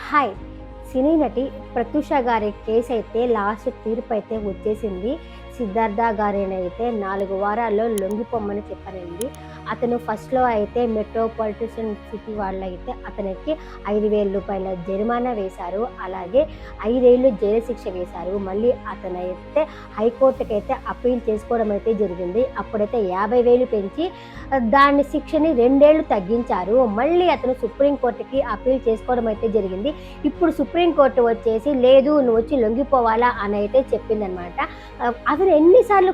Hi! సినీ నటి ప్రత్యూష గారి case అయితే లాస్ట్ తీర్పు అయితే వచ్చేసింది. సిద్ధార్థ గారినైతే 4 వారాల్లో లొంగిపోమని చెప్పారండి. అతను ఫస్ట్‌లో అయితే మెట్రోపాలిటన్ సిటీ వాళ్ళైతే అతనికి రూ. 5,000 జరిమానా వేశారు. అలాగే 5 ఏళ్ళు జైలు శిక్ష వేశారు. మళ్ళీ అతనైతే హైకోర్టుకైతే అప్పీల్ చేసుకోవడం అయితే జరిగింది. అప్పుడైతే 50,000 పెంచి దాని శిక్షని 2 ఏళ్ళు తగ్గించారు. మళ్ళీ అతను సుప్రీం కోర్టుకి అప్పీల్ చేసుకోవడం అయితే జరిగింది. ఇప్పుడు సుప్రీం కోర్టు వచ్చేసి లేదు నువ్వు వచ్చి లొంగిపోవాలా అని అయితే చెప్పిందనమాట. అతను ఎన్నిసార్లు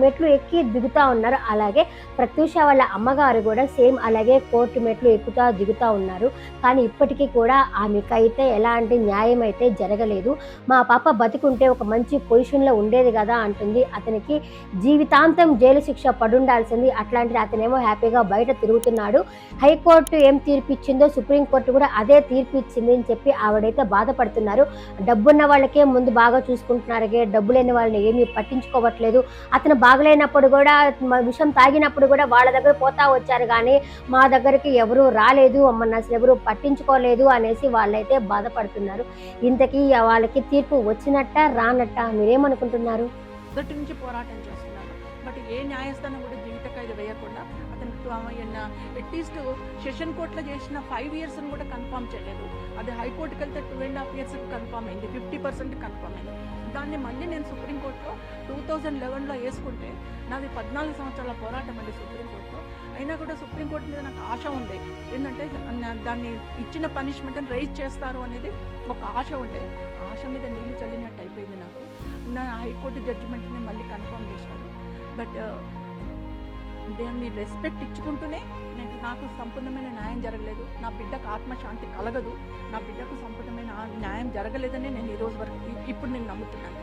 మెట్లు ఎక్కి దిగుతా ఉన్నారు. అలాగే ప్రత్యూష వాళ్ళ అమ్మగారు కూడా సేమ్ అలాగే కోర్టు మెట్లు ఎక్కుతా దిగుతా ఉన్నారు. కానీ ఇప్పటికీ కూడా ఆమెకైతే ఎలాంటి న్యాయం అయితే జరగలేదు. మా పాప బతికుంటే ఒక మంచి పొజిషన్‌లో ఉండేది కదా అంటుంది. అతనికి జీవితాంతం జైలు శిక్ష పడుండాల్సింది. అట్లాంటిది అతనేమో హ్యాపీగా బయట తిరుగుతున్నాడు. హైకోర్టు ఏం తీర్పిచ్చిందో సుప్రీం కోర్టు కూడా అదే తీర్పు ఇచ్చింది అని చెప్పి ఆవిడైతే బాధపడుతున్నారు. డబ్బున్న వాళ్ళకే ముందు బాగా చూసుకుంటున్నారు. డబ్బు లేని వాళ్ళని ఏమీ పట్టించుకోవట్లేదు. అతను బాగలేనప్పుడు కూడా విషం తాగినప్పుడు కూడా వాళ్ళ దగ్గర పోతా వచ్చారు కానీ మా దగ్గరికి ఎవరూ రాలేదు, మమ్మల్ని అసలు ఎవరు పట్టించుకోలేదు అనేసి వాళ్ళైతే బాధపడుతున్నారు. ఇంతకీ వాళ్ళకి తీర్పు వచ్చినట్ట రానట్ట మీరేమనుకుంటున్నారు? మొదటి నుంచి పోరాటం చేస్తున్నాను. బట్ ఏ న్యాయస్థానం కూడా జీవిత ఖైదు వేయకుండా అతనికి అట్లీస్ట్ సెషన్ కోర్టులో చేసిన 5 years కూడా కన్ఫర్మ్ చేయలేదు. అది హైకోర్టుకి వెళ్తే 2.5 years కన్ఫర్మ్ అయింది, 50% కన్ఫర్మ్ అయింది. దాన్ని మళ్ళీ నేను సుప్రీంకోర్టులో 2011లో వేసుకుంటే నాది 14 సంవత్సరాల పోరాటం అండి సుప్రీంకోర్టులో. అయినా కూడా సుప్రీంకోర్టు మీద నాకు ఆశ ఉంది. ఏంటంటే దాన్ని ఇచ్చిన పనిష్మెంట్ని రైజ్ చేస్తారు అనేది ఒక ఆశ ఉండే. ఆశ మీద నీళ్లు చల్లినట్టు అయిపోయింది నాకు. నా హైకోర్టు జడ్జిమెంట్ని మళ్ళీ కన్ఫర్మ్ చేశారు. బట్ దాన్ని రెస్పెక్ట్ ఇచ్చుకుంటూనే నాకు సంపూర్ణమైన న్యాయం జరగలేదు. నా బిడ్డకు ఆత్మశాంతి కలగదు. నా బిడ్డకు సంపూర్ణమైన న్యాయం జరగలేదని నేను ఈరోజు వరకు ఇప్పుడు నేను నమ్ముతున్నాను.